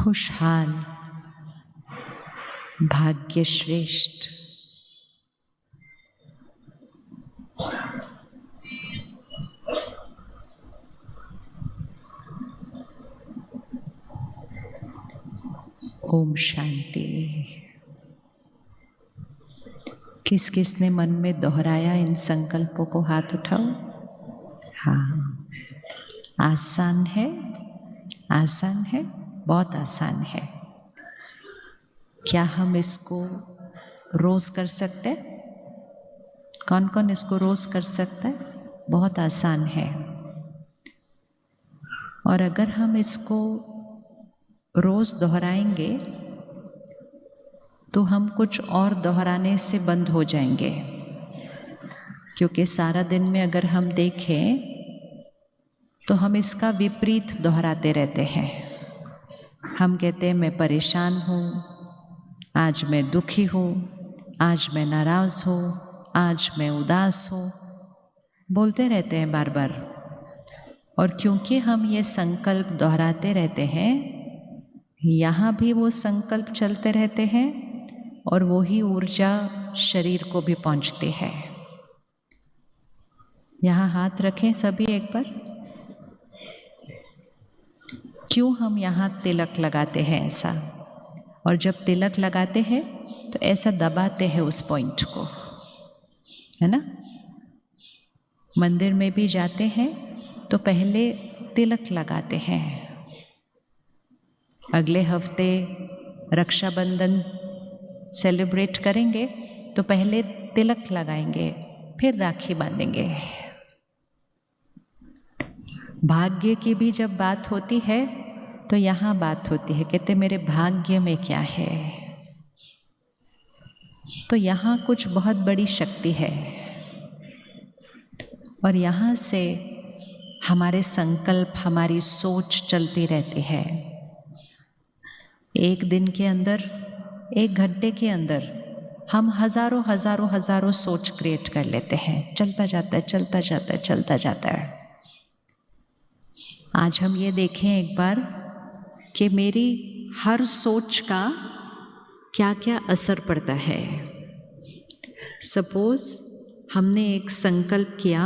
खुशहाल, भाग्य श्रेष्ठ, ओम शांति। किस किस ने मन में दोहराया इन संकल्पों को? हाथ उठाओ। हाँ, आसान है, आसान है, बहुत आसान है। क्या हम इसको रोज कर सकते हैं? कौन कौन इसको रोज कर सकता है? बहुत आसान है। और अगर हम इसको रोज दोहराएंगे तो हम कुछ और दोहराने से बंद हो जाएंगे, क्योंकि सारा दिन में अगर हम देखें तो हम इसका विपरीत दोहराते रहते हैं। हम कहते हैं मैं परेशान हूँ, आज मैं दुखी हूँ, आज मैं नाराज हूँ, आज मैं उदास हूँ, बोलते रहते हैं बार बार। और क्योंकि हम ये संकल्प दोहराते रहते हैं, यहाँ भी वो संकल्प चलते रहते हैं और वो ही ऊर्जा शरीर को भी पहुँचती है। यहाँ हाथ रखें सभी एक बार। क्यों हम यहाँ तिलक लगाते हैं ऐसा? और जब तिलक लगाते हैं तो ऐसा दबाते हैं उस पॉइंट को, है ना? मंदिर में भी जाते हैं तो पहले तिलक लगाते हैं। अगले हफ्ते रक्षाबंधन सेलिब्रेट करेंगे तो पहले तिलक लगाएंगे, फिर राखी बांधेंगे। भाग्य की भी जब बात होती है तो यहाँ बात होती है, कहते मेरे भाग्य में क्या है। तो यहाँ कुछ बहुत बड़ी शक्ति है और यहाँ से हमारे संकल्प, हमारी सोच चलती रहती है। एक दिन के अंदर, एक घंटे के अंदर हम हजारों हजारों हजारों सोच क्रिएट कर लेते हैं। चलता जाता है, चलता जाता है, चलता जाता है। आज हम ये देखें एक बार कि मेरी हर सोच का क्या क्या असर पड़ता है। सपोज हमने एक संकल्प किया,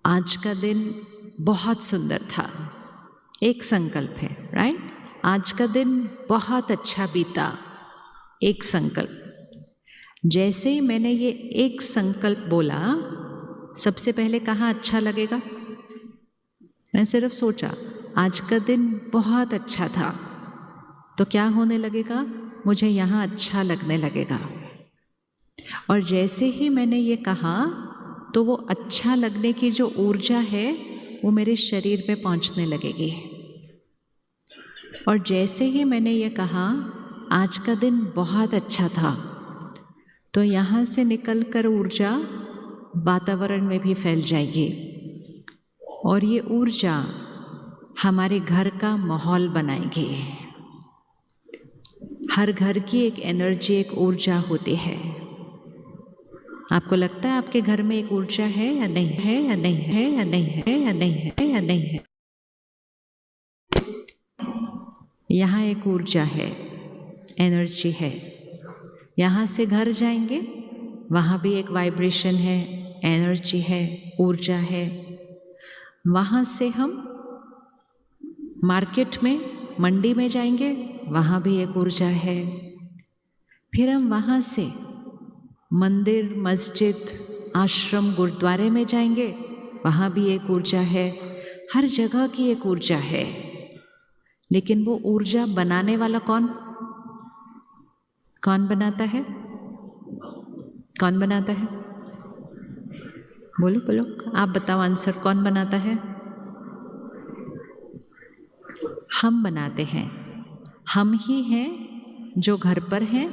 आज का दिन बहुत सुंदर था। एक संकल्प है, राइट? आज का दिन बहुत अच्छा बीता, एक संकल्प। जैसे ही मैंने ये एक संकल्प बोला, सबसे पहले कहाँ अच्छा लगेगा? मैं सिर्फ सोचा आज का दिन बहुत अच्छा था, तो क्या होने लगेगा? मुझे यहाँ अच्छा लगने लगेगा। और जैसे ही मैंने ये कहा तो वो अच्छा लगने की जो ऊर्जा है वो मेरे शरीर पे पहुँचने लगेगी। और जैसे ही मैंने ये कहा आज का दिन बहुत अच्छा था, तो यहाँ से निकलकर ऊर्जा वातावरण में भी फैल जाएगी और ये ऊर्जा हमारे घर का माहौल बनाएगी। हर घर की एक एनर्जी, एक ऊर्जा होती है। आपको लगता है आपके घर में एक ऊर्जा है या नहीं है, या नहीं है, या नहीं है, या नहीं है, या नहीं है? यहाँ एक ऊर्जा है, एनर्जी है। यहाँ से घर जाएंगे, वहाँ भी एक वाइब्रेशन है, एनर्जी है, ऊर्जा है। वहाँ से हम मार्केट में, मंडी में जाएंगे, वहाँ भी एक ऊर्जा है। फिर हम वहाँ से मंदिर, मस्जिद, आश्रम, गुरुद्वारे में जाएंगे, वहाँ भी एक ऊर्जा है। हर जगह की एक ऊर्जा है। लेकिन वो ऊर्जा बनाने वाला कौन? कौन बनाता है? कौन बनाता है? बोलो बोलो, आप बताओ आंसर। कौन बनाता है? हम बनाते हैं। हम ही हैं जो घर पर हैं,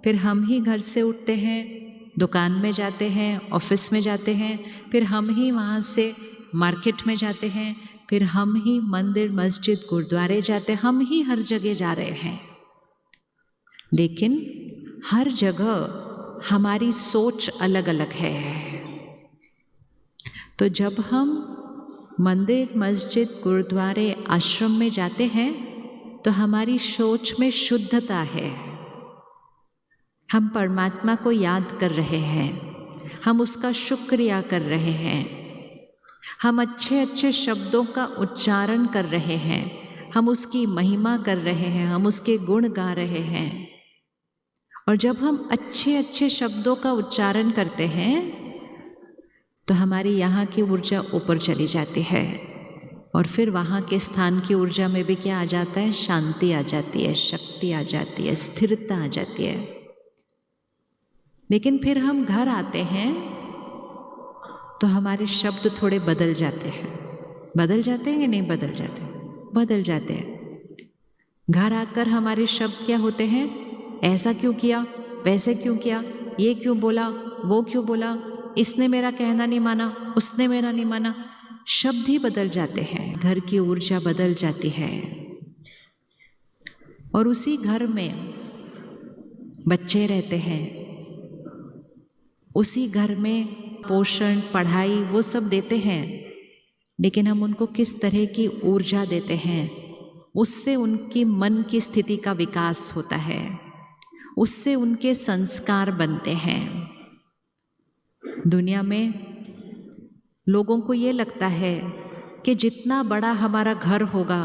फिर हम ही घर से उठते हैं, दुकान में जाते हैं, ऑफिस में जाते हैं, फिर हम ही वहाँ से मार्केट में जाते हैं, फिर हम ही मंदिर, मस्जिद, गुरुद्वारे जाते हैं। हम ही हर जगह जा रहे हैं। लेकिन हर जगह हमारी सोच अलग अलग है। तो जब हम मंदिर, मस्जिद, गुरुद्वारे, आश्रम में जाते हैं तो हमारी सोच में शुद्धता है। हम परमात्मा को याद कर रहे हैं, हम उसका शुक्रिया कर रहे हैं, हम अच्छे अच्छे शब्दों का उच्चारण कर रहे हैं, हम उसकी महिमा कर रहे हैं, हम उसके गुण गा रहे हैं। और जब हम अच्छे अच्छे शब्दों का उच्चारण करते हैं तो हमारी यहाँ की ऊर्जा ऊपर चली जाती है, और फिर वहाँ के स्थान की ऊर्जा में भी क्या आ जाता है? शांति आ जाती है, शक्ति आ जाती है, स्थिरता आ जाती है। लेकिन फिर हम घर आते हैं तो हमारे शब्द थोड़े बदल जाते हैं। बदल जाते हैं कि नहीं बदल जाते? बदल जाते हैं। घर आकर हमारे शब्द क्या होते हैं? ऐसा क्यों किया, वैसे क्यों किया, ये क्यों बोला, वो क्यों बोला, इसने मेरा कहना नहीं माना, उसने मेरा नहीं माना। शब्द ही बदल जाते हैं, घर की ऊर्जा बदल जाती है। और उसी घर में बच्चे रहते हैं, उसी घर में पोषण, पढ़ाई वो सब देते हैं, लेकिन हम उनको किस तरह की ऊर्जा देते हैं, उससे उनकी मन की स्थिति का विकास होता है, उससे उनके संस्कार बनते हैं। दुनिया में लोगों को ये लगता है कि जितना बड़ा हमारा घर होगा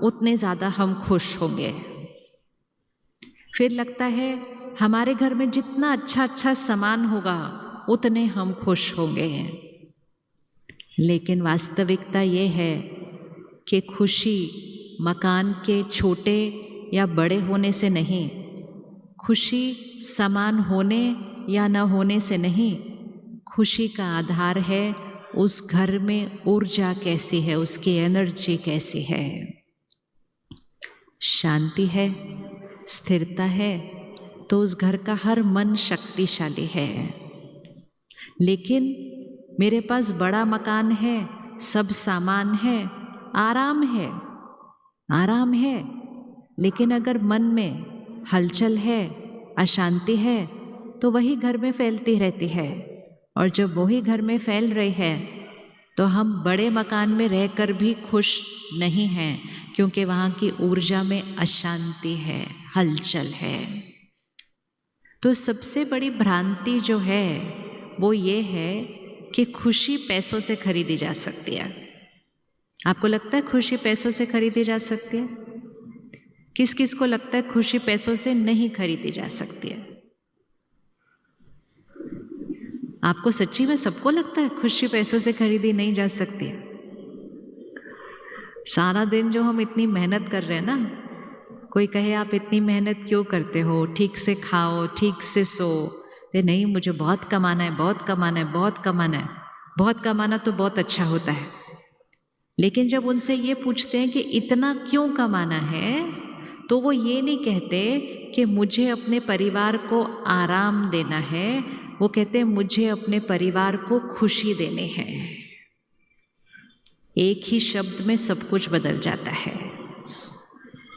उतने ज़्यादा हम खुश होंगे। फिर लगता है हमारे घर में जितना अच्छा अच्छा सामान होगा उतने हम खुश होंगे। लेकिन वास्तविकता ये है कि खुशी मकान के छोटे या बड़े होने से नहीं, खुशी समान होने या न होने से नहीं, खुशी का आधार है उस घर में ऊर्जा कैसी है, उसकी एनर्जी कैसी है। शांति है, स्थिरता है, तो उस घर का हर मन शक्तिशाली है। लेकिन मेरे पास बड़ा मकान है, सब सामान है, आराम है, आराम है, लेकिन अगर मन में हलचल है, अशांति है, तो वही घर में फैलती रहती है। और जब वही घर में फैल रही है तो हम बड़े मकान में रहकर भी खुश नहीं हैं, क्योंकि वहाँ की ऊर्जा में अशांति है, हलचल है। तो सबसे बड़ी भ्रांति जो है वो ये है कि खुशी पैसों से खरीदी जा सकती है। आपको लगता है खुशी पैसों से खरीदी जा सकती है? किस किस को लगता है खुशी पैसों से नहीं खरीदी जा सकती है? आपको सच्ची में सबको लगता है खुशी पैसों से खरीदी नहीं जा सकती है? सारा दिन जो हम इतनी मेहनत कर रहे हैं ना, कोई कहे आप इतनी मेहनत क्यों करते हो, ठीक से खाओ, ठीक से सो, तो नहीं मुझे बहुत कमाना है, बहुत कमाना है, बहुत कमाना है। बहुत कमाना तो बहुत अच्छा होता है, लेकिन जब उनसे ये पूछते हैं कि इतना क्यों कमाना है, तो वो ये नहीं कहते कि मुझे अपने परिवार को आराम देना है, वो कहते हैं मुझे अपने परिवार को खुशी देनी है। एक ही शब्द में सब कुछ बदल जाता है।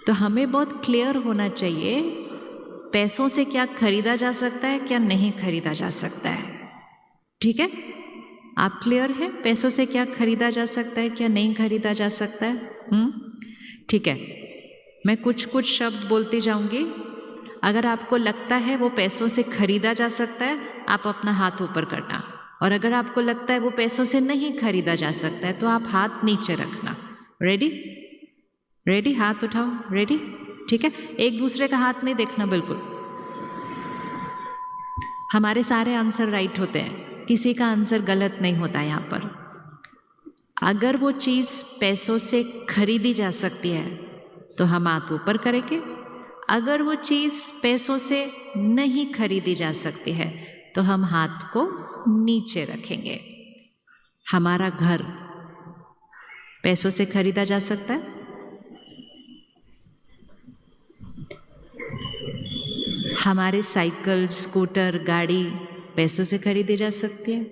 तो हमें बहुत क्लियर होना चाहिए, पैसों से क्या खरीदा जा सकता है, क्या नहीं खरीदा जा सकता है। ठीक है, आप क्लियर हैं पैसों से क्या खरीदा जा सकता है, क्या नहीं खरीदा जा सकता है? ठीक है, मैं कुछ कुछ शब्द बोलती जाऊंगी। अगर आपको लगता है वो पैसों से खरीदा जा सकता है, आप अपना हाथ ऊपर करना, और अगर आपको लगता है वो पैसों से नहीं खरीदा जा सकता है तो आप हाथ नीचे रखना। रेडी? रेडी? हाथ उठाओ। रेडी? ठीक है, एक दूसरे का हाथ नहीं देखना बिल्कुल। हमारे सारे आंसर राइट होते हैं, किसी का आंसर गलत नहीं होता यहाँ पर। अगर वो चीज़ पैसों से खरीदी जा सकती है तो हम हाथ ऊपर करेंगे, अगर वो चीज़ पैसों से नहीं खरीदी जा सकती है तो हम हाथ को नीचे रखेंगे। हमारा घर पैसों से खरीदा जा सकता है? हमारे साइकिल, स्कूटर, गाड़ी पैसों से खरीदी जा सकती है?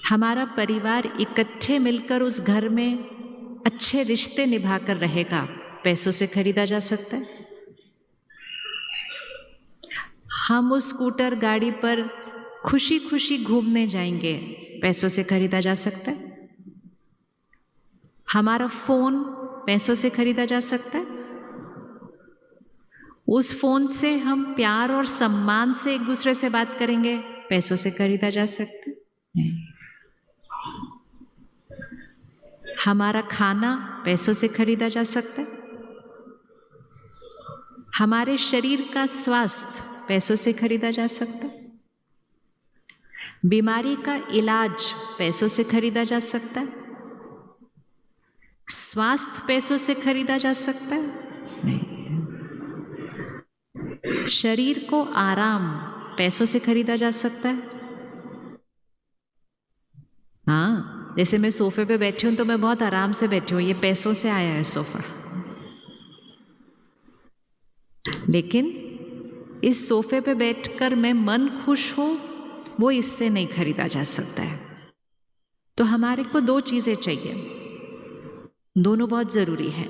हमारा परिवार इकट्ठे मिलकर उस घर में अच्छे रिश्ते निभाकर रहेगा, पैसों से खरीदा जा सकता है? हम उस स्कूटर, गाड़ी पर खुशी खुशी घूमने जाएंगे, पैसों से खरीदा जा सकता है? हमारा फोन पैसों से खरीदा जा सकता है? उस फोन से हम प्यार और सम्मान से एक दूसरे से बात करेंगे, पैसों से खरीदा जा सकता है? नहीं। हमारा खाना पैसों से खरीदा जा सकता है? हमारे शरीर का स्वास्थ्य पैसों से खरीदा जा सकता है? बीमारी का इलाज पैसों से खरीदा जा सकता है? स्वास्थ्य पैसों से खरीदा जा सकता है? नहीं। शरीर को आराम पैसों से खरीदा जा सकता है? हाँ, जैसे मैं सोफे पे बैठी हूं तो मैं बहुत आराम से बैठी हूं, ये पैसों से आया है सोफा। लेकिन इस सोफे पे बैठकर मैं मन खुश हूं, वो इससे नहीं खरीदा जा सकता है। तो हमारे को दो चीजें चाहिए, दोनों बहुत जरूरी है।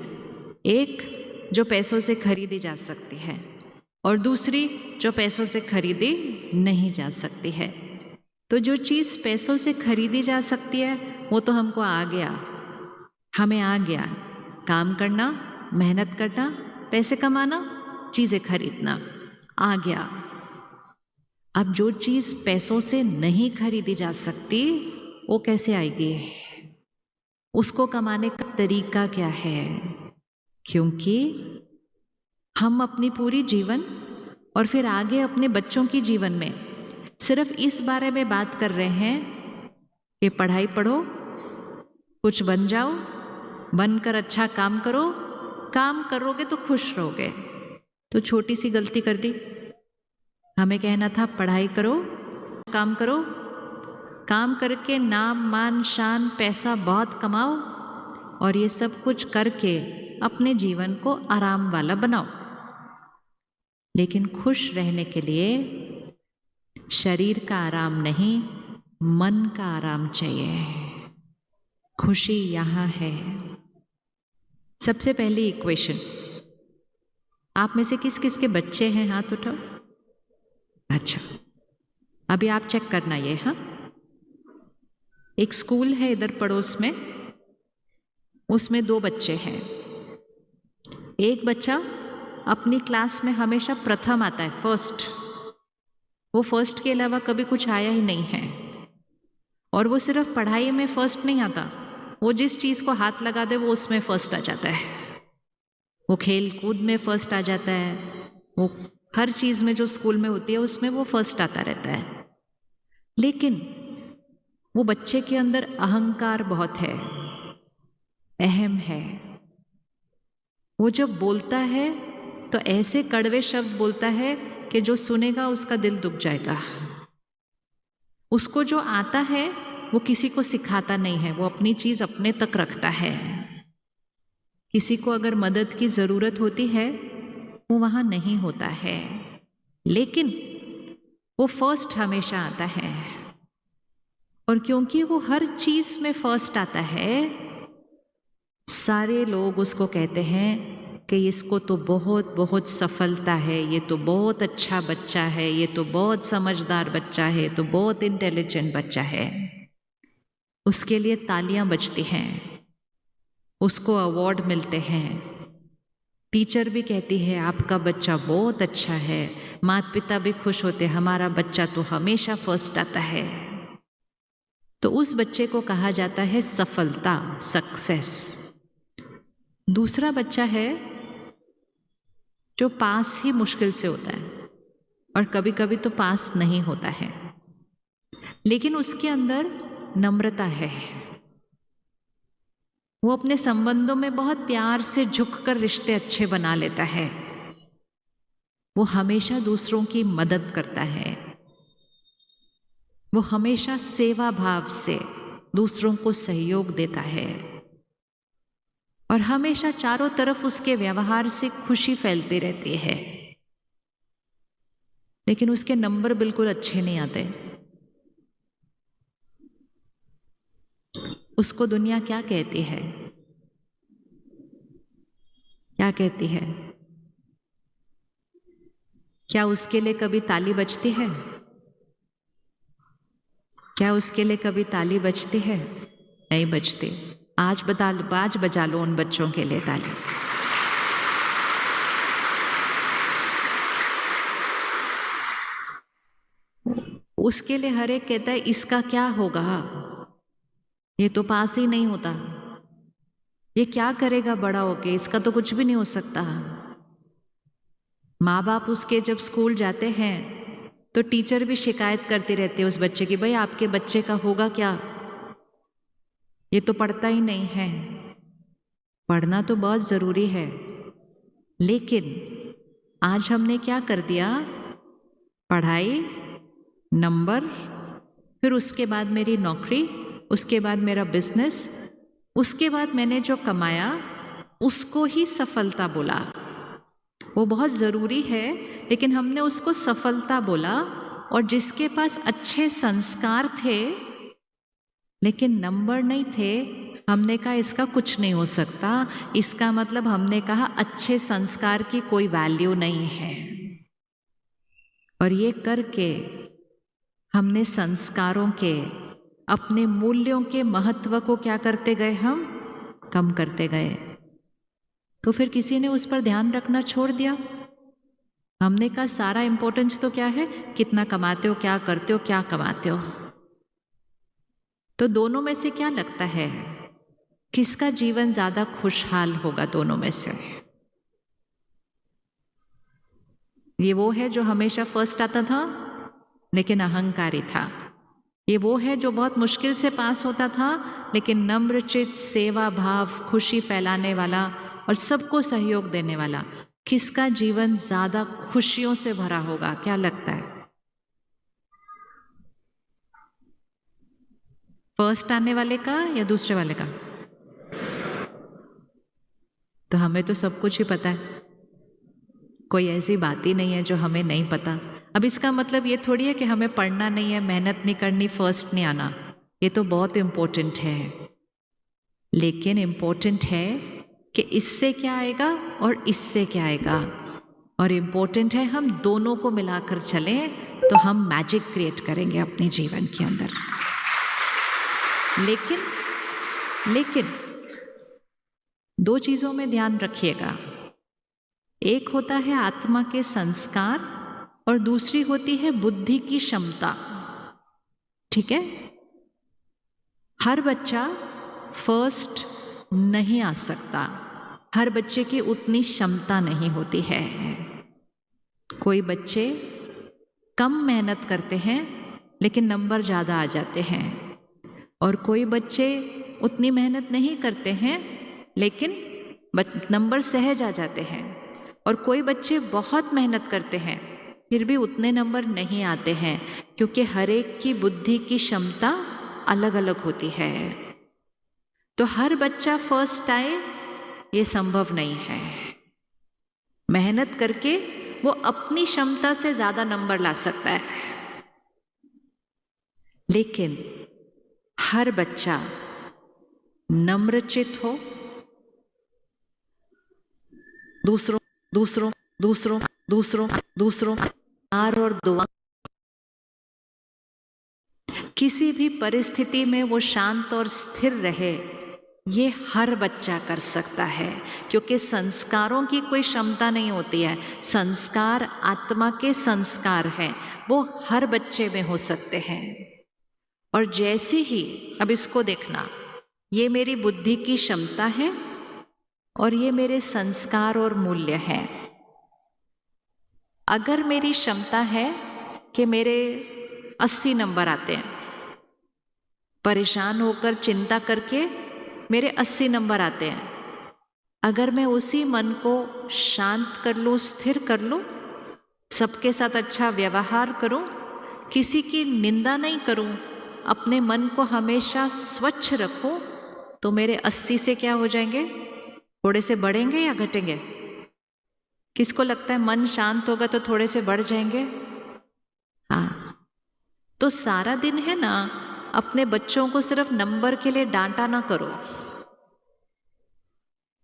एक जो पैसों से खरीदी जा सकती है और दूसरी जो पैसों से खरीदी नहीं जा सकती है। तो जो चीज पैसों से खरीदी जा सकती है वो तो हमको आ गया, हमें आ गया। काम करना, मेहनत करना, पैसे कमाना, चीजें खरीदना आ गया। अब जो चीज पैसों से नहीं खरीदी जा सकती वो कैसे आएगी? उसको कमाने का तरीका क्या है? क्योंकि हम अपनी पूरी जीवन और फिर आगे अपने बच्चों की जीवन में सिर्फ इस बारे में बात कर रहे हैं कि पढ़ाई पढ़ो, कुछ बन जाओ, बनकर अच्छा काम करो, काम करोगे तो खुश रहोगे। तो छोटी सी गलती कर दी, हमें कहना था पढ़ाई करो, काम करो, काम करके नाम मान शान पैसा बहुत कमाओ और ये सब कुछ करके अपने जीवन को आराम वाला बनाओ। लेकिन खुश रहने के लिए शरीर का आराम नहीं, मन का आराम चाहिए। खुशी यहां है। सबसे पहली इक्वेशन, आप में से किस किस के बच्चे हैं? हाथ उठाओ। अच्छा, अभी आप चेक करना ये। हाँ, एक स्कूल है इधर पड़ोस में, उसमें 2 बच्चे हैं। एक बच्चा अपनी क्लास में हमेशा प्रथम आता है, फर्स्ट। वो फर्स्ट के अलावा कभी कुछ आया ही नहीं है। और वो सिर्फ पढ़ाई में फर्स्ट नहीं आता, वो जिस चीज को हाथ लगा दे वो उसमें फर्स्ट आ जाता है। वो खेल कूद में फर्स्ट आ जाता है, वो हर चीज में जो स्कूल में होती है उसमें वो फर्स्ट आता रहता है। लेकिन वो बच्चे के अंदर अहंकार बहुत है, अहम है। वो जब बोलता है तो ऐसे कड़वे शब्द बोलता है कि जो सुनेगा उसका दिल दुख जाएगा। उसको जो आता है वो किसी को सिखाता नहीं है, वो अपनी चीज अपने तक रखता है। किसी को अगर मदद की जरूरत होती है वो वहां नहीं होता है, लेकिन वो फर्स्ट हमेशा आता है। और क्योंकि वो हर चीज में फर्स्ट आता है, सारे लोग उसको कहते हैं कि इसको तो बहुत बहुत सफलता है, ये तो बहुत अच्छा बच्चा है, ये तो बहुत समझदार बच्चा है, तो बहुत इंटेलिजेंट बच्चा है। उसके लिए तालियां बजती हैं, उसको अवार्ड मिलते हैं, टीचर भी कहती है आपका बच्चा बहुत अच्छा है, माता पिता भी खुश होते, हमारा बच्चा तो हमेशा फर्स्ट आता है। तो उस बच्चे को कहा जाता है सफलता, सक्सेस। दूसरा बच्चा है जो पास ही मुश्किल से होता है और कभी कभी तो पास नहीं होता है, लेकिन उसके अंदर नम्रता है। वो अपने संबंधों में बहुत प्यार से झुककर रिश्ते अच्छे बना लेता है। वो हमेशा दूसरों की मदद करता है, वो हमेशा सेवा भाव से दूसरों को सहयोग देता है और हमेशा चारों तरफ उसके व्यवहार से खुशी फैलती रहती है। लेकिन उसके नंबर बिल्कुल अच्छे नहीं आते। उसको दुनिया क्या कहती है? क्या कहती है? क्या उसके लिए कभी ताली बजती है? क्या उसके लिए कभी ताली बजती है? नहीं बजती। आज बजा लो उन बच्चों के लिए ताली। उसके लिए हर एक कहता है इसका क्या होगा, ये तो पास ही नहीं होता, ये क्या करेगा बड़ा होके, इसका तो कुछ भी नहीं हो सकता। माँ बाप उसके जब स्कूल जाते हैं तो टीचर भी शिकायत करती रहती है उस बच्चे की, भाई आपके बच्चे का होगा क्या, ये तो पढ़ता ही नहीं है। पढ़ना तो बहुत ज़रूरी है, लेकिन आज हमने क्या कर दिया, पढ़ाई, नंबर, फिर उसके बाद मेरी नौकरी, उसके बाद मेरा बिजनेस, उसके बाद मैंने जो कमाया उसको ही सफलता बोला। वो बहुत ज़रूरी है, लेकिन हमने उसको सफलता बोला। और जिसके पास अच्छे संस्कार थे लेकिन नंबर नहीं थे, हमने कहा इसका कुछ नहीं हो सकता, इसका मतलब हमने कहा अच्छे संस्कार की कोई वैल्यू नहीं है। और ये करके हमने संस्कारों के, अपने मूल्यों के महत्व को क्या करते गए, हम कम करते गए। तो फिर किसी ने उस पर ध्यान रखना छोड़ दिया। हमने कहा सारा इंपॉर्टेंस तो क्या है, कितना कमाते हो, क्या करते हो, क्या कमाते हो। तो दोनों में से क्या लगता है, किसका जीवन ज्यादा खुशहाल होगा दोनों में से? ये वो है जो हमेशा फर्स्ट आता था लेकिन अहंकारी था। ये वो है जो बहुत मुश्किल से पास होता था लेकिन नम्रचित, सेवा भाव, खुशी फैलाने वाला और सबको सहयोग देने वाला। किसका जीवन ज्यादा खुशियों से भरा होगा, क्या लगता है? फर्स्ट आने वाले का या दूसरे वाले का? तो हमें तो सब कुछ ही पता है, कोई ऐसी बात ही नहीं है जो हमें नहीं पता। अब इसका मतलब ये थोड़ी है कि हमें पढ़ना नहीं है, मेहनत नहीं करनी, फर्स्ट नहीं आना, ये तो बहुत इम्पोर्टेंट है। लेकिन इम्पोर्टेंट है कि इससे क्या आएगा और इससे क्या आएगा। और इम्पोर्टेंट है हम दोनों को मिलाकर चलें तो हम मैजिक क्रिएट करेंगे अपने जीवन के अंदर। लेकिन दो चीजों में ध्यान रखिएगा, एक होता है आत्मा के संस्कार और दूसरी होती है बुद्धि की क्षमता। ठीक है, हर बच्चा फर्स्ट नहीं आ सकता, हर बच्चे की उतनी क्षमता नहीं होती है। कोई बच्चे कम मेहनत करते हैं लेकिन नंबर ज़्यादा आ जाते हैं, और कोई बच्चे उतनी मेहनत नहीं करते हैं लेकिन नंबर सहज आ जाते हैं, और कोई बच्चे बहुत मेहनत करते हैं फिर भी उतने नंबर नहीं आते हैं, क्योंकि हर एक की बुद्धि की क्षमता अलग अलग होती है। तो हर बच्चा फर्स्ट आए ये संभव नहीं है। मेहनत करके वो अपनी क्षमता से ज्यादा नंबर ला सकता है, लेकिन हर बच्चा नम्रचित हो, दूसरों दूसरों दूसरों दूसरों दूसरों प्यार और दुआ, किसी भी परिस्थिति में वो शांत और स्थिर रहे, ये हर बच्चा कर सकता है। क्योंकि संस्कारों की कोई क्षमता नहीं होती है, संस्कार आत्मा के संस्कार हैं, वो हर बच्चे में हो सकते हैं। और जैसे ही, अब इसको देखना, ये मेरी बुद्धि की क्षमता है और ये मेरे संस्कार और मूल्य हैं। अगर मेरी क्षमता है कि मेरे 80 नंबर आते हैं, परेशान होकर चिंता करके मेरे 80 नंबर आते हैं, अगर मैं उसी मन को शांत कर लूँ, स्थिर कर लूँ, सबके साथ अच्छा व्यवहार करूँ, किसी की निंदा नहीं करूँ, अपने मन को हमेशा स्वच्छ रखूँ, तो मेरे 80 से क्या हो जाएंगे, थोड़े से बढ़ेंगे या घटेंगे? किसको लगता है मन शांत होगा तो थोड़े से बढ़ जाएंगे? हाँ। तो सारा दिन है ना, अपने बच्चों को सिर्फ नंबर के लिए डांटा ना करो,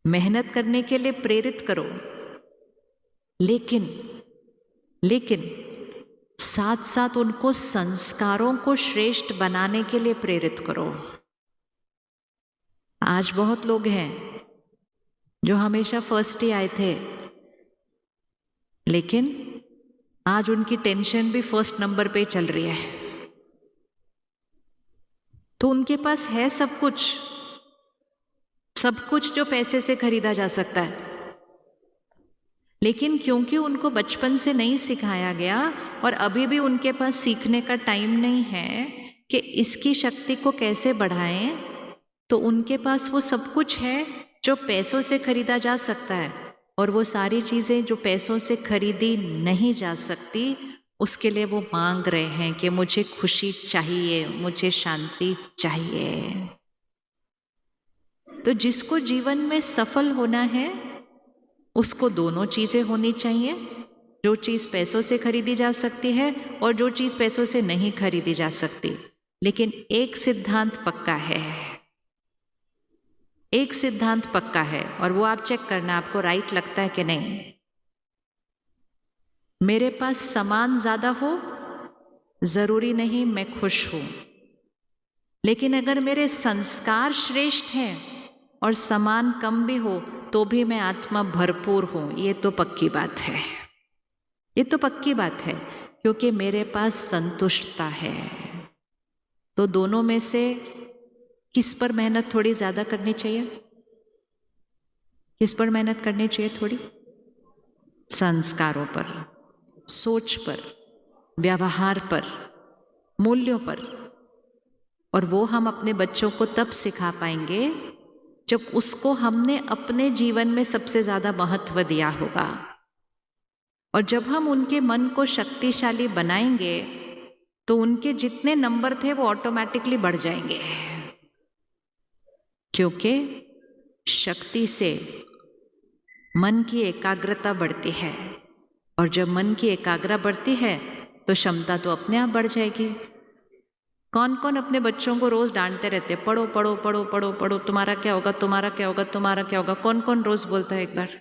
मेहनत करने के लिए प्रेरित करो, लेकिन साथ साथ उनको संस्कारों को श्रेष्ठ बनाने के लिए प्रेरित करो। आज बहुत लोग हैं जो हमेशा फर्स्ट ही आए थे, लेकिन आज उनकी टेंशन भी फर्स्ट नंबर पे चल रही है। तो उनके पास है सब कुछ जो पैसे से खरीदा जा सकता है, लेकिन क्योंकि उनको बचपन से नहीं सिखाया गया और अभी भी उनके पास सीखने का टाइम नहीं है कि इसकी शक्ति को कैसे बढ़ाएं, तो उनके पास वो सब कुछ है जो पैसों से खरीदा जा सकता है, और वो सारी चीज़ें जो पैसों से खरीदी नहीं जा सकती, उसके लिए वो मांग रहे हैं कि मुझे खुशी चाहिए, मुझे शांति चाहिए। तो जिसको जीवन में सफल होना है उसको दोनों चीज़ें होनी चाहिए, जो चीज़ पैसों से खरीदी जा सकती है और जो चीज़ पैसों से नहीं खरीदी जा सकती। लेकिन एक सिद्धांत पक्का है, एक सिद्धांत पक्का है, और वो आप चेक करना आपको राइट लगता है कि नहीं। मेरे पास सामान ज्यादा हो जरूरी नहीं मैं खुश हूं, लेकिन अगर मेरे संस्कार श्रेष्ठ हैं और सामान कम भी हो तो भी मैं आत्मा भरपूर हूं। ये तो पक्की बात है, ये तो पक्की बात है, क्योंकि मेरे पास संतुष्टता है। तो दोनों में से किस पर मेहनत थोड़ी ज्यादा करनी चाहिए? किस पर मेहनत करनी चाहिए थोड़ी? संस्कारों पर, सोच पर, व्यवहार पर, मूल्यों पर। और वो हम अपने बच्चों को तब सिखा पाएंगे जब उसको हमने अपने जीवन में सबसे ज्यादा महत्व दिया होगा। और जब हम उनके मन को शक्तिशाली बनाएंगे तो उनके जितने नंबर थे वो ऑटोमेटिकली बढ़ जाएंगे, क्योंकि शक्ति से मन की एकाग्रता बढ़ती है, और जब मन की एकाग्रता बढ़ती है तो क्षमता तो अपने आप बढ़ जाएगी। कौन कौन अपने बच्चों को रोज डांटते रहते हैं, पढ़ो पढ़ो पढ़ो पढ़ो पढ़ो, तुम्हारा क्या होगा, तुम्हारा क्या होगा, तुम्हारा क्या होगा? कौन कौन रोज बोलता है? एक बार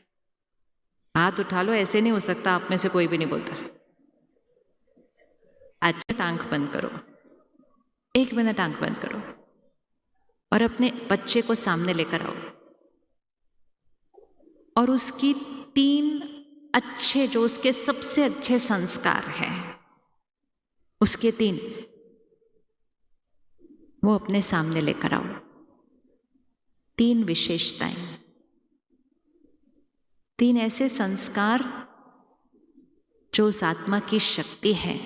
हाथ उठा लो, ऐसे नहीं हो सकता आप में से कोई भी नहीं बोलता। अच्छा, आंख बंद करो, 1 मिनट आंख बंद करो और अपने बच्चे को सामने लेकर आओ और उसकी 3 अच्छे, जो उसके सबसे अच्छे संस्कार हैं, उसके 3 वो अपने सामने लेकर आओ। 3 विशेषताएं, 3 ऐसे संस्कार जो उस आत्मा की शक्ति है,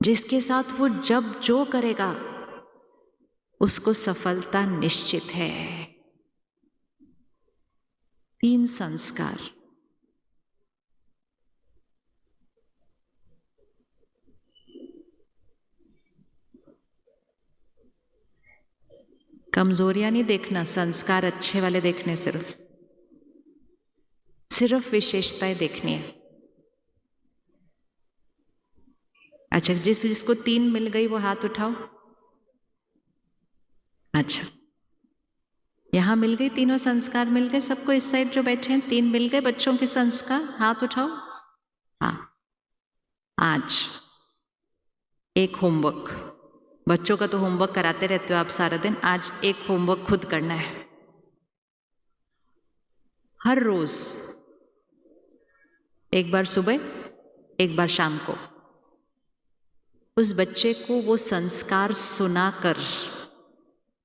जिसके साथ वो जब जो करेगा उसको सफलता निश्चित है। 3 संस्कार। कमजोरियां नहीं देखना, संस्कार अच्छे वाले देखने, सिर्फ विशेषताएं देखनी है। अच्छा, जिसको 3 मिल गई वो हाथ उठाओ। अच्छा, यहां मिल गई, तीनों संस्कार मिल गए सबको। इस साइड जो बैठे हैं 3 मिल गए बच्चों के संस्कार, हाथ उठाओ। हाँ, आज एक होमवर्क, बच्चों का तो होमवर्क कराते रहते हो आप सारा दिन, आज एक होमवर्क खुद करना है। हर रोज एक बार सुबह, एक बार शाम को उस बच्चे को वो संस्कार सुनाकर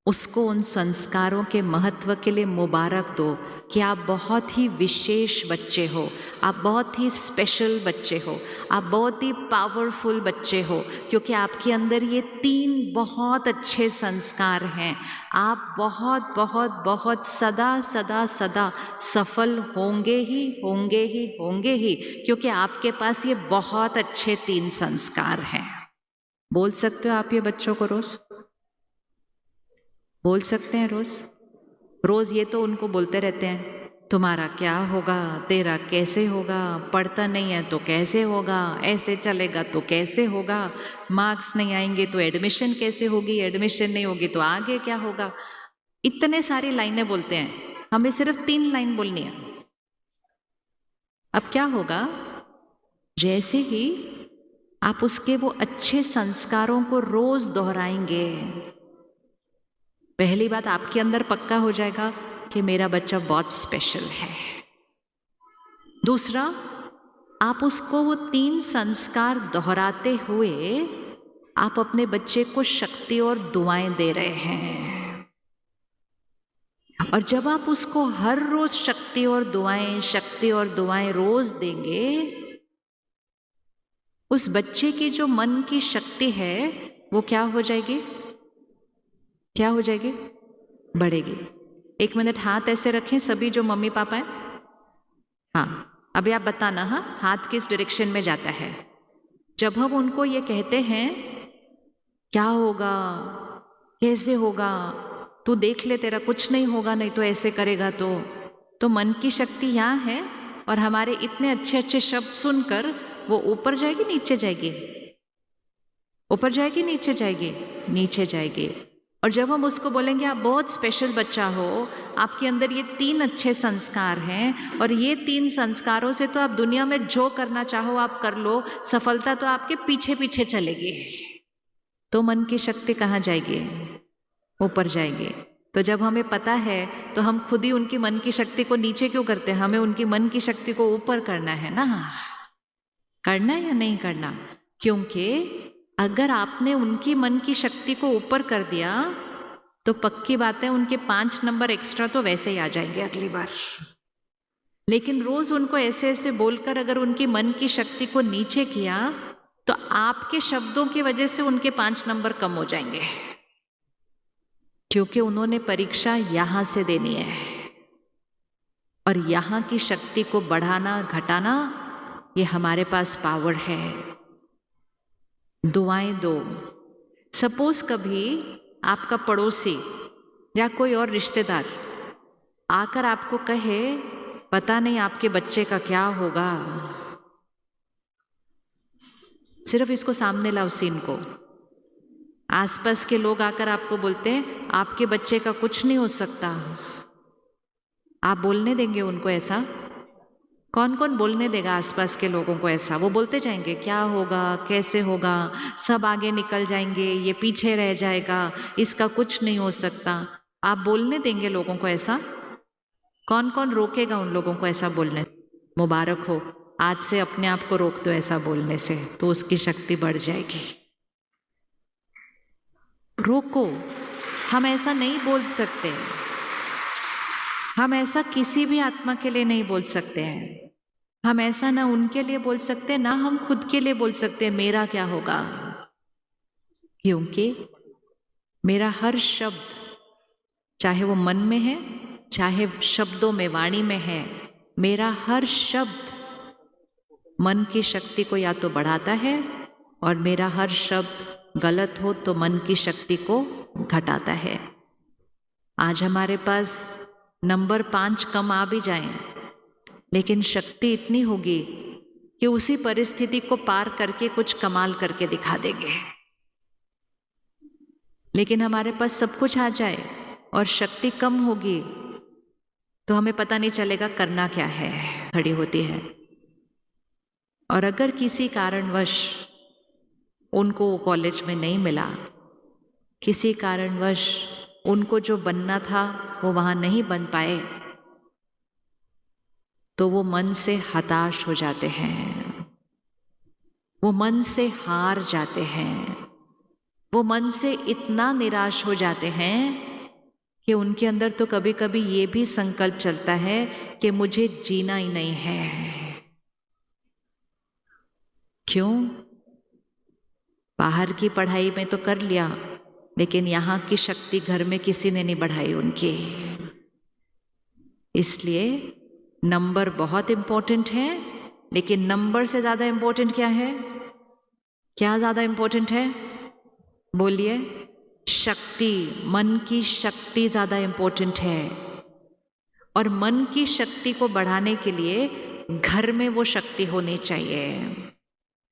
उसको उन संस्कारों के महत्व के लिए मुबारक दो कि आप बहुत ही विशेष बच्चे हो, आप बहुत ही स्पेशल बच्चे हो, आप बहुत ही पावरफुल बच्चे हो, क्योंकि आपके अंदर ये 3 बहुत अच्छे संस्कार हैं। आप बहुत बहुत बहुत सदा सदा सदा सफल होंगे ही होंगे ही होंगे ही, क्योंकि आपके पास ये बहुत अच्छे 3 संस्कार हैं। बोल सकते हो आप ये बच्चों को रोज? बोल सकते हैं रोज? रोज ये तो उनको बोलते रहते हैं, तुम्हारा क्या होगा, तेरा कैसे होगा, पढ़ता नहीं है तो कैसे होगा, ऐसे चलेगा तो कैसे होगा, मार्क्स नहीं आएंगे तो एडमिशन कैसे होगी, एडमिशन नहीं होगी तो आगे क्या होगा। इतने सारी लाइनें बोलते हैं, हमें सिर्फ 3 लाइन बोलनी है। अब क्या होगा, जैसे ही आप उसके वो अच्छे संस्कारों को रोज दोहराएंगे, पहली बात आपके अंदर पक्का हो जाएगा कि मेरा बच्चा बहुत स्पेशल है। दूसरा, आप उसको वो 3 संस्कार दोहराते हुए आप अपने बच्चे को शक्ति और दुआएं दे रहे हैं। और जब आप उसको हर रोज शक्ति और दुआएं रोज देंगे, उस बच्चे की जो मन की शक्ति है वो क्या हो जाएगी? क्या हो जाएगी? बढ़ेगी। 1 मिनट हाथ ऐसे रखें सभी जो मम्मी पापा हैं। हाँ, अभी आप बताना, हाँ, हाथ किस डायरेक्शन में जाता है। जब हम उनको ये कहते हैं क्या होगा, कैसे होगा, तू देख ले तेरा कुछ नहीं होगा, नहीं तो ऐसे करेगा तो मन की शक्ति यहाँ है और हमारे इतने अच्छे अच्छे शब्द सुनकर वो ऊपर जाएगी नीचे जाएगी? ऊपर जाएगी नीचे जाएगी? नीचे जाएगी। और जब हम उसको बोलेंगे आप बहुत स्पेशल बच्चा हो, आपके अंदर ये 3 अच्छे संस्कार हैं और ये 3 संस्कारों से तो आप दुनिया में जो करना चाहो आप कर लो, सफलता तो आपके पीछे पीछे चलेगी। तो मन की शक्ति कहाँ जाएगी? ऊपर जाएगी। तो जब हमें पता है तो हम खुद ही उनकी मन की शक्ति को नीचे क्यों करते हैं? हमें उनकी मन की शक्ति को ऊपर करना है ना। करना है या नहीं करना? क्योंकि अगर आपने उनकी मन की शक्ति को ऊपर कर दिया तो पक्की बात है उनके 5 नंबर एक्स्ट्रा तो वैसे ही आ जाएंगे अगली बार। लेकिन रोज उनको ऐसे ऐसे बोलकर अगर उनकी मन की शक्ति को नीचे किया तो आपके शब्दों की वजह से उनके 5 नंबर कम हो जाएंगे, क्योंकि उन्होंने परीक्षा यहां से देनी है। और यहां की शक्ति को बढ़ाना घटाना ये हमारे पास पावर है। दुआएं दो। सपोज कभी आपका पड़ोसी या कोई और रिश्तेदार आकर आपको कहे पता नहीं आपके बच्चे का क्या होगा, सिर्फ इसको सामने लाओ सीन को। आसपास के लोग आकर आपको बोलते हैं आपके बच्चे का कुछ नहीं हो सकता, आप बोलने देंगे उनको ऐसा? कौन कौन बोलने देगा आसपास के लोगों को ऐसा? वो बोलते जाएंगे क्या होगा, कैसे होगा, सब आगे निकल जाएंगे, ये पीछे रह जाएगा, इसका कुछ नहीं हो सकता। आप बोलने देंगे लोगों को ऐसा? कौन कौन रोकेगा उन लोगों को ऐसा बोलने? मुबारक हो, आज से अपने आप को रोक दो ऐसा बोलने से, तो उसकी शक्ति बढ़ जाएगी। रोको। हम ऐसा नहीं बोल सकते, हम ऐसा किसी भी आत्मा के लिए नहीं बोल सकते हैं। हम ऐसा ना उनके लिए बोल सकते, ना हम खुद के लिए बोल सकते मेरा क्या होगा। क्योंकि मेरा हर शब्द, चाहे वो मन में है चाहे शब्दों में वाणी में है, मेरा हर शब्द मन की शक्ति को या तो बढ़ाता है और मेरा हर शब्द गलत हो तो मन की शक्ति को घटाता है। आज हमारे पास नंबर 5 कम आ भी जाएं, लेकिन शक्ति इतनी होगी कि उसी परिस्थिति को पार करके कुछ कमाल करके दिखा देंगे। लेकिन हमारे पास सब कुछ आ जाए और शक्ति कम होगी तो हमें पता नहीं चलेगा करना क्या है, खड़ी होती है। और अगर किसी कारणवश उनको कॉलेज में नहीं मिला, किसी कारणवश उनको जो बनना था वो वहां नहीं बन पाए, तो वो मन से हताश हो जाते हैं, वो मन से हार जाते हैं, वो मन से इतना निराश हो जाते हैं कि उनके अंदर तो कभी कभी ये भी संकल्प चलता है कि मुझे जीना ही नहीं है। क्यों? बाहर की पढ़ाई में तो कर लिया, लेकिन यहाँ की शक्ति घर में किसी ने नहीं बढ़ाई उनकी। इसलिए नंबर बहुत इंपॉर्टेंट है, लेकिन नंबर से ज्यादा इंपॉर्टेंट क्या है? क्या ज्यादा इंपॉर्टेंट है? बोलिए। शक्ति, मन की शक्ति ज्यादा इंपॉर्टेंट है। और मन की शक्ति को बढ़ाने के लिए घर में वो शक्ति होनी चाहिए।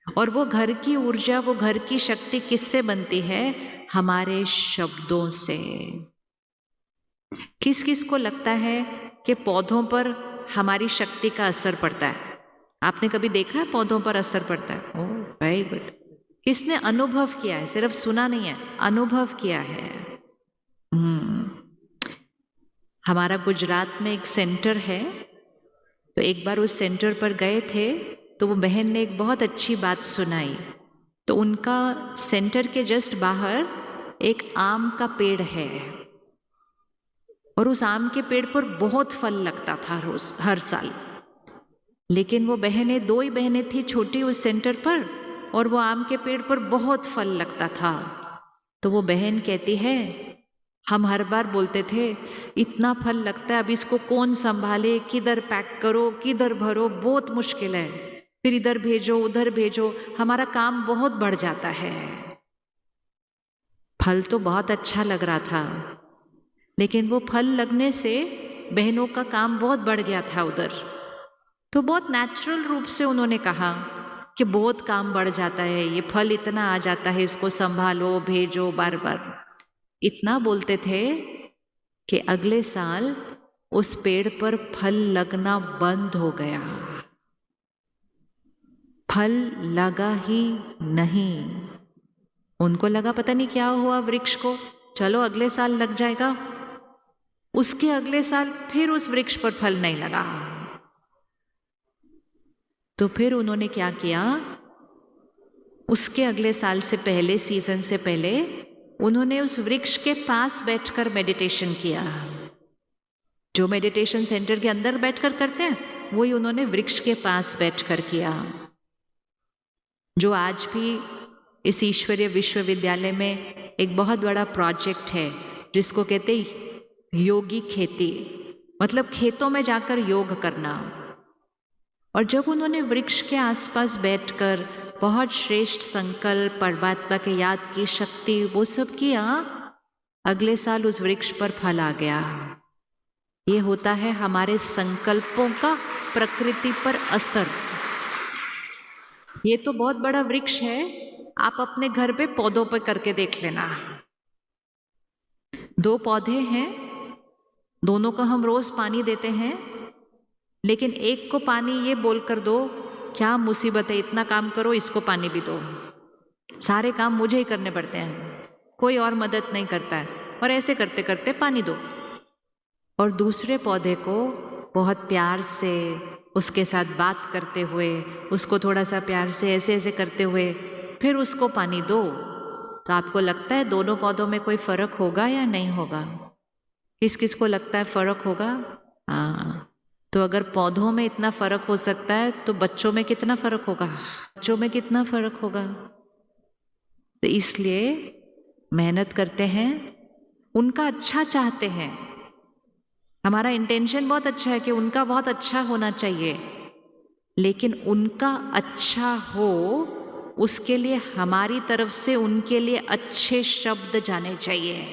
और वो घर की ऊर्जा, वो घर की शक्ति किससे बनती है? हमारे शब्दों से। किस किस को लगता है कि पौधों पर हमारी शक्ति का असर पड़ता है? आपने कभी देखा है पौधों पर असर पड़ता है? Oh very good. किसने अनुभव किया है? सिर्फ सुना नहीं है, अनुभव किया है। हमारा गुजरात में एक सेंटर है, तो एक बार उस सेंटर पर गए थे तो वो बहन ने एक बहुत अच्छी बात सुनाई। तो उनका सेंटर के जस्ट बाहर एक आम का पेड़ है और उस आम के पेड़ पर बहुत फल लगता था रोज हर साल। लेकिन वो बहनें, 2 ही बहनें थी छोटी उस सेंटर पर, और वो आम के पेड़ पर बहुत फल लगता था। तो वो बहन कहती है, हम हर बार बोलते थे इतना फल लगता है, अब इसको कौन संभाले, किधर पैक करो, किधर भरो, बहुत मुश्किल है, फिर इधर भेजो उधर भेजो, हमारा काम बहुत बढ़ जाता है। फल तो बहुत अच्छा लग रहा था, लेकिन वो फल लगने से बहनों का काम बहुत बढ़ गया था उधर। तो बहुत नेचुरल रूप से उन्होंने कहा कि बहुत काम बढ़ जाता है, ये फल इतना आ जाता है, इसको संभालो भेजो बार बार। इतना बोलते थे कि अगले साल उस पेड़ पर फल लगना बंद हो गया, फल लगा ही नहीं। उनको लगा पता नहीं क्या हुआ वृक्ष को, चलो अगले साल लग जाएगा। उसके अगले साल फिर उस वृक्ष पर फल नहीं लगा। तो फिर उन्होंने क्या किया, उसके अगले साल से पहले, सीजन से पहले, उन्होंने उस वृक्ष के पास बैठकर मेडिटेशन किया। जो मेडिटेशन सेंटर के अंदर बैठकर करते हैं वही उन्होंने वृक्ष के पास बैठकर किया। जो आज भी इस ईश्वरीय विश्वविद्यालय में एक बहुत बड़ा प्रोजेक्ट है जिसको कहते योगी खेती, मतलब खेतों में जाकर योग करना। और जब उन्होंने वृक्ष के आसपास बैठकर बहुत श्रेष्ठ संकल्प, परमात्मा के याद की शक्ति, वो सब किया, अगले साल उस वृक्ष पर फल आ गया। ये होता है हमारे संकल्पों का प्रकृति पर असर। ये तो बहुत बड़ा वृक्ष है, आप अपने घर पे पौधों पे करके देख लेना। 2 पौधे हैं, दोनों को हम रोज पानी देते हैं, लेकिन एक को पानी ये बोलकर दो, क्या मुसीबत है, इतना काम करो, इसको पानी भी दो, सारे काम मुझे ही करने पड़ते हैं, कोई और मदद नहीं करता है, और ऐसे करते करते पानी दो। और दूसरे पौधे को बहुत प्यार से उसके साथ बात करते हुए, उसको थोड़ा सा प्यार से ऐसे ऐसे करते हुए फिर उसको पानी दो। तो आपको लगता है दोनों पौधों में कोई फर्क होगा या नहीं होगा? किस किस को लगता है फर्क होगा? हाँ, तो अगर पौधों में इतना फर्क हो सकता है तो बच्चों में कितना फर्क होगा, बच्चों में कितना फर्क होगा। तो इसलिए मेहनत करते हैं, उनका अच्छा चाहते हैं, हमारा इंटेंशन बहुत अच्छा है कि उनका बहुत अच्छा होना चाहिए, लेकिन उनका अच्छा हो उसके लिए हमारी तरफ से उनके लिए अच्छे शब्द जाने चाहिए।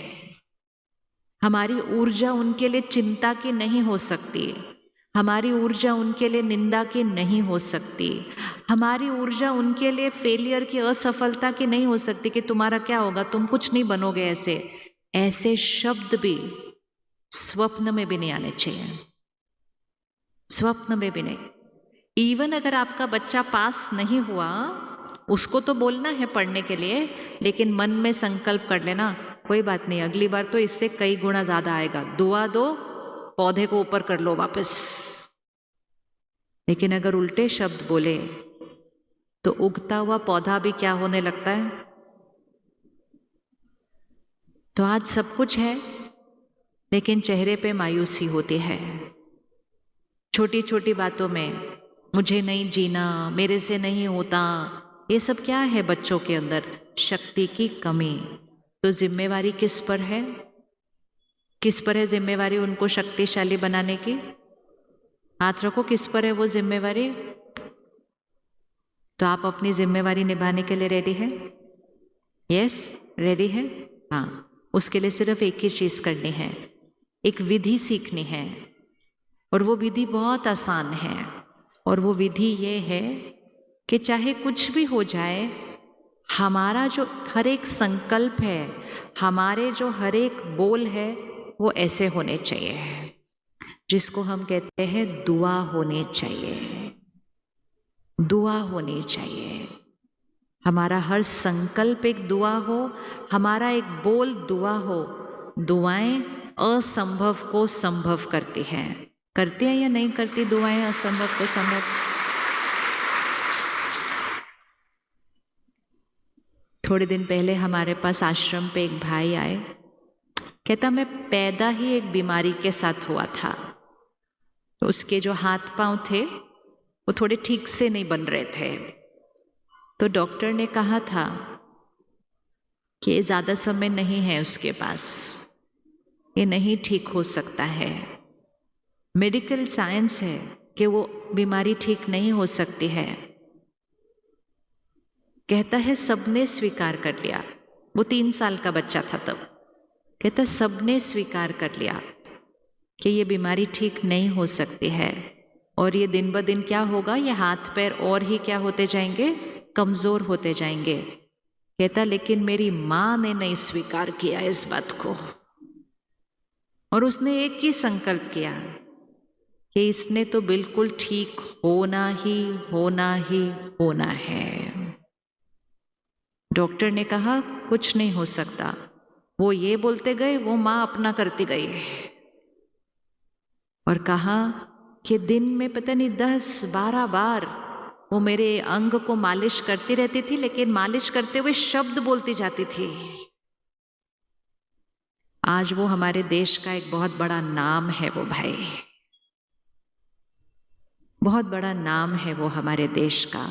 हमारी ऊर्जा उनके लिए चिंता की नहीं हो सकती, हमारी ऊर्जा उनके लिए निंदा की नहीं हो सकती, हमारी ऊर्जा उनके लिए फेलियर की, असफलता की नहीं हो सकती कि तुम्हारा क्या होगा, तुम कुछ नहीं बनोगे। ऐसे शब्द भी स्वप्न में भी नहीं आने चाहिए, स्वप्न में भी नहीं। इवन अगर आपका बच्चा पास नहीं हुआ, उसको तो बोलना है पढ़ने के लिए, लेकिन मन में संकल्प कर लेना, कोई बात नहीं, अगली बार तो इससे कई गुना ज्यादा आएगा, दुआ दो, पौधे को ऊपर कर लो वापस। लेकिन अगर उल्टे शब्द बोले तो उगता हुआ पौधा भी क्या होने लगता है। तो आज सब कुछ है, लेकिन चेहरे पे मायूसी होती है। छोटी छोटी बातों में मुझे नहीं जीना, मेरे से नहीं होता, ये सब क्या है बच्चों के अंदर? शक्ति की कमी। तो जिम्मेवारी किस पर है? किस पर है जिम्मेवारी उनको शक्तिशाली बनाने की? हाथ रखो, किस पर है वो जिम्मेवारी? तो आप अपनी जिम्मेवारी निभाने के लिए रेडी है? यस, रेडी है? हाँ, उसके लिए सिर्फ एक ही चीज करनी है, एक विधि सीखनी है, और वो विधि बहुत आसान है। और वो विधि ये है कि चाहे कुछ भी हो जाए, हमारा जो हर एक संकल्प है, हमारे जो हर एक बोल है, वो ऐसे होने चाहिए, जिसको हम कहते हैं दुआ होनी चाहिए, दुआ होनी चाहिए। हमारा हर संकल्प एक दुआ हो, हमारा एक बोल दुआ हो, दुआएं असंभव को संभव करती हैं। करती हैं या नहीं करती दुआएं असंभव को संभव? थोड़े दिन पहले हमारे पास आश्रम पे एक भाई आए, कहता मैं पैदा ही एक बीमारी के साथ हुआ था, तो उसके जो हाथ पांव थे वो थोड़े ठीक से नहीं बन रहे थे, तो डॉक्टर ने कहा था कि ये ज़्यादा समय नहीं है उसके पास, ये नहीं ठीक हो सकता है। मेडिकल साइंस है कि वो बीमारी ठीक नहीं हो सकती है। कहता है सबने स्वीकार कर लिया, वो 3 साल का बच्चा था तब। कहता सबने स्वीकार कर लिया कि ये बीमारी ठीक नहीं हो सकती है, और ये दिन ब दिन क्या होगा, ये हाथ पैर और ही क्या होते जाएंगे, कमज़ोर होते जाएंगे। कहता लेकिन मेरी माँ ने नहीं स्वीकार किया इस बात को, और उसने एक ही संकल्प किया कि इसने तो बिल्कुल ठीक होना ही होना ही होना है। डॉक्टर ने कहा कुछ नहीं हो सकता, वो ये बोलते गए, वो माँ अपना करती गई, और कहा कि दिन में पता नहीं 10-12 बार वो मेरे अंग को मालिश करती रहती थी, लेकिन मालिश करते हुए शब्द बोलती जाती थी। आज वो हमारे देश का एक बहुत बड़ा नाम है वो भाई, बहुत बड़ा नाम है वो हमारे देश का।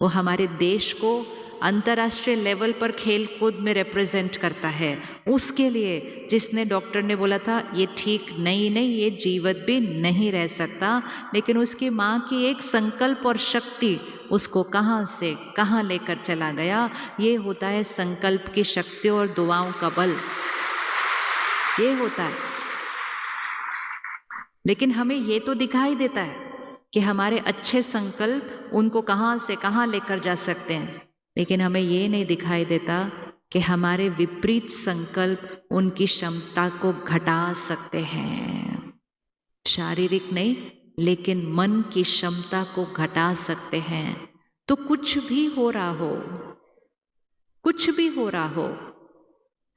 वो हमारे देश को अंतर्राष्ट्रीय लेवल पर खेल कूद में रिप्रेजेंट करता है। उसके लिए जिसने डॉक्टर ने बोला था ये ठीक नहीं, ये जीवित भी नहीं रह सकता, लेकिन उसकी माँ की एक संकल्प और शक्ति उसको कहाँ से कहाँ लेकर चला गया। ये होता है संकल्प की शक्ति और दुआओं का बल, ये होता है। लेकिन हमें ये तो दिखाई देता है कि हमारे अच्छे संकल्प उनको कहाँ से कहाँ लेकर जा सकते हैं, लेकिन हमें ये नहीं दिखाई देता कि हमारे विपरीत संकल्प उनकी क्षमता को घटा सकते हैं। शारीरिक नहीं, लेकिन मन की क्षमता को घटा सकते हैं। तो कुछ भी हो रहा हो, कुछ भी हो रहा हो,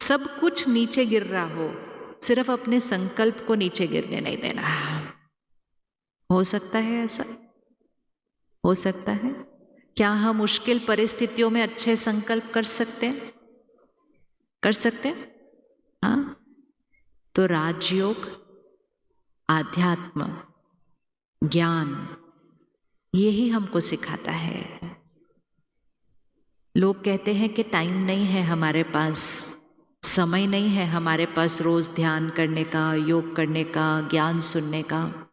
सब कुछ नीचे गिर रहा हो, सिर्फ अपने संकल्प को नीचे गिरने नहीं देना। हो सकता है ऐसा? हो सकता है? क्या हम मुश्किल परिस्थितियों में अच्छे संकल्प कर सकते हैं? कर सकते हैं? हाँ। तो राजयोग, आध्यात्म, ज्ञान, यही हमको सिखाता है। लोग कहते हैं कि टाइम नहीं है हमारे पास, समय नहीं है हमारे पास रोज ध्यान करने का, योग करने का, ज्ञान सुनने का।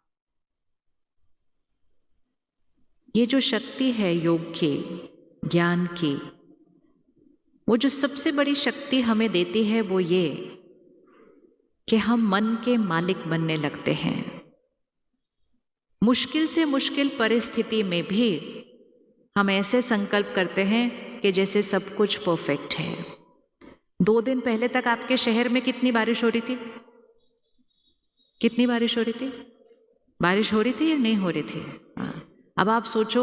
ये जो शक्ति है योग की, ज्ञान की, वो जो सबसे बड़ी शक्ति हमें देती है वो ये कि हम मन के मालिक बनने लगते हैं। मुश्किल से मुश्किल परिस्थिति में भी हम ऐसे संकल्प करते हैं कि जैसे सब कुछ परफेक्ट है। 2 दिन पहले तक आपके शहर में कितनी बारिश हो रही थी? कितनी बारिश हो रही थी? बारिश हो रही थी या नहीं हो रही थी? हाँ। अब आप सोचो,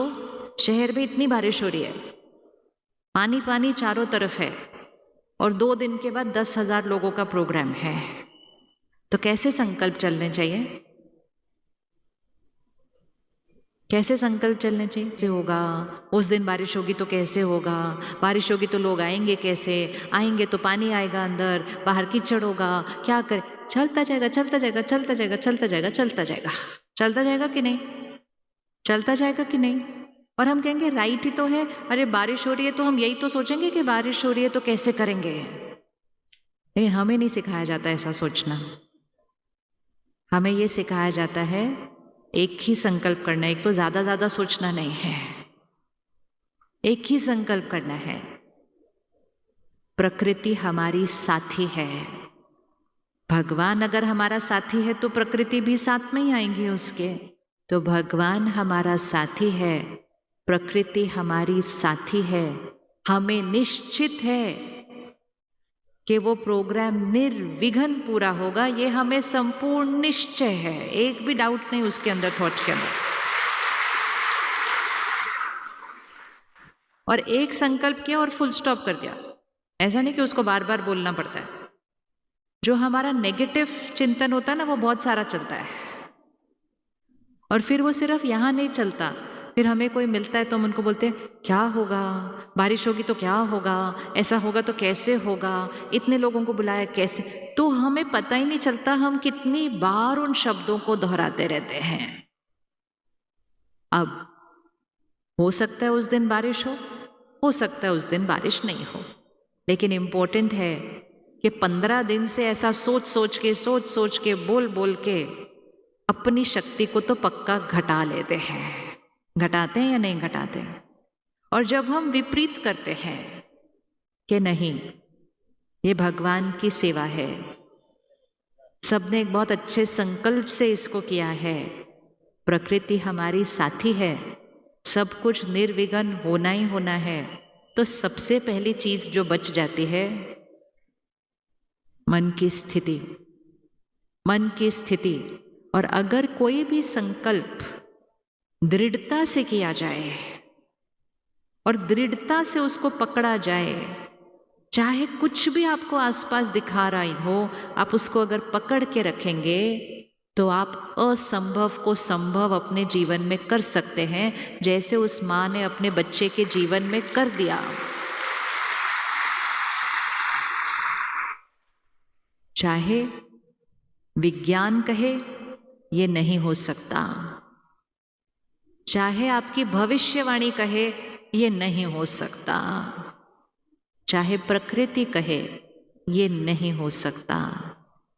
शहर में इतनी बारिश हो रही है, पानी पानी चारों तरफ है, और 2 दिन के बाद 10,000 लोगों का प्रोग्राम है, तो कैसे संकल्प चलने चाहिए? कैसे संकल्प चलने चाहिए? कैसे होगा? उस दिन बारिश होगी तो कैसे होगा? बारिश होगी तो लोग आएंगे कैसे? आएंगे तो पानी आएगा अंदर, बाहर कीचड़ होगा, क्या करें? चलता जाएगा, चलता जाएगा, चलता जाएगा, चलता जाएगा, चलता जाएगा, चलता जाएगा कि नहीं? चलता जाएगा कि नहीं? और हम कहेंगे राइट ही तो है, अरे बारिश हो रही है तो हम यही तो सोचेंगे कि बारिश हो रही है तो कैसे करेंगे। लेकिन हमें नहीं सिखाया जाता ऐसा सोचना। हमें ये सिखाया जाता है एक ही संकल्प करना, एक तो ज्यादा सोचना नहीं है, एक ही संकल्प करना है। प्रकृति हमारी साथी है। भगवान अगर हमारा साथी है तो प्रकृति भी साथ में ही आएंगी उसके। तो भगवान हमारा साथी है, प्रकृति हमारी साथी है। हमें निश्चित है कि वो प्रोग्राम निर्विघ्न पूरा होगा, ये हमें संपूर्ण निश्चय है, एक भी डाउट नहीं उसके अंदर, थॉट के अंदर। और एक संकल्प किया और फुल स्टॉप कर दिया, ऐसा नहीं कि उसको बार बार बोलना पड़ता है। जो हमारा नेगेटिव चिंतन होता है ना, वो बहुत सारा चलता है, और फिर वो सिर्फ यहाँ नहीं चलता। फिर हमें कोई मिलता है तो हम उनको बोलते हैं क्या होगा, बारिश होगी तो क्या होगा, ऐसा होगा तो कैसे होगा, इतने लोगों को बुलाया कैसे। तो हमें पता ही नहीं चलता हम कितनी बार उन शब्दों को दोहराते रहते हैं। अब हो सकता है उस दिन बारिश हो सकता है उस दिन बारिश नहीं हो, लेकिन इम्पोर्टेंट है कि 15 दिन से ऐसा सोच सोच के बोल बोल के अपनी शक्ति को तो पक्का घटा लेते हैं। घटाते हैं या नहीं घटाते? और जब हम विपरीत करते हैं कि नहीं, ये भगवान की सेवा है, सबने एक बहुत अच्छे संकल्प से इसको किया है, प्रकृति हमारी साथी है, सब कुछ निर्विघ्न होना ही होना है, तो सबसे पहली चीज जो बच जाती है, मन की स्थिति। मन की स्थिति। और अगर कोई भी संकल्प दृढ़ता से किया जाए और दृढ़ता से उसको पकड़ा जाए, चाहे कुछ भी आपको आसपास दिखा रहा हो, आप उसको अगर पकड़ के रखेंगे तो आप असंभव को संभव अपने जीवन में कर सकते हैं, जैसे उस माँ ने अपने बच्चे के जीवन में कर दिया। चाहे विज्ञान कहे ये नहीं हो सकता, चाहे आपकी भविष्यवाणी कहे ये नहीं हो सकता, चाहे प्रकृति कहे ये नहीं हो सकता,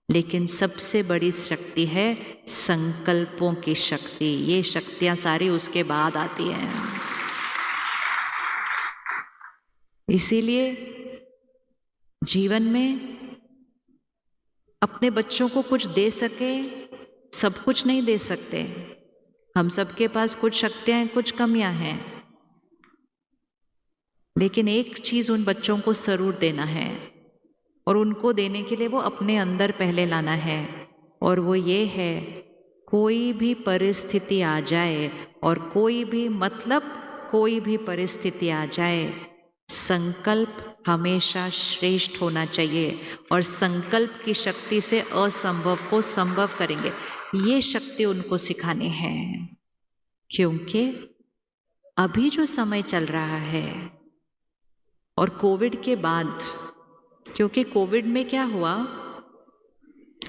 लेकिन सबसे बड़ी शक्ति है संकल्पों की शक्ति। ये शक्तियां सारी उसके बाद आती हैं। इसीलिए जीवन में अपने बच्चों को कुछ दे सके, सब कुछ नहीं दे सकते, हम सबके पास कुछ शक्तियां हैं, कुछ कमियां हैं, लेकिन एक चीज उन बच्चों को जरूर देना है, और उनको देने के लिए वो अपने अंदर पहले लाना है, और वो ये है, कोई भी परिस्थिति आ जाए और कोई भी परिस्थिति आ जाए, संकल्प हमेशा श्रेष्ठ होना चाहिए, और संकल्प की शक्ति से असंभव को संभव करेंगे। ये शक्ति उनको सिखानी है, क्योंकि अभी जो समय चल रहा है और कोविड के बाद, क्योंकि कोविड में क्या हुआ,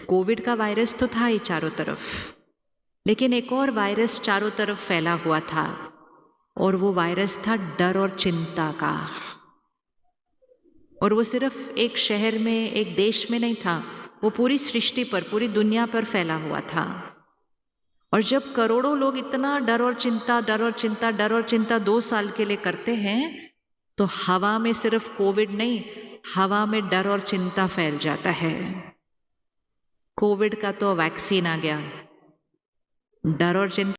कोविड का वायरस तो था ही चारों तरफ, लेकिन एक और वायरस चारों तरफ फैला हुआ था, और वो वायरस था डर और चिंता का। और वो सिर्फ एक शहर में, एक देश में नहीं था, वो पूरी सृष्टि पर, पूरी दुनिया पर फैला हुआ था। और जब करोड़ों लोग इतना डर और चिंता 2 साल के लिए करते हैं, तो हवा में सिर्फ कोविड नहीं, हवा में डर और चिंता फैल जाता है। कोविड का तो वैक्सीन आ गया, डर और चिंता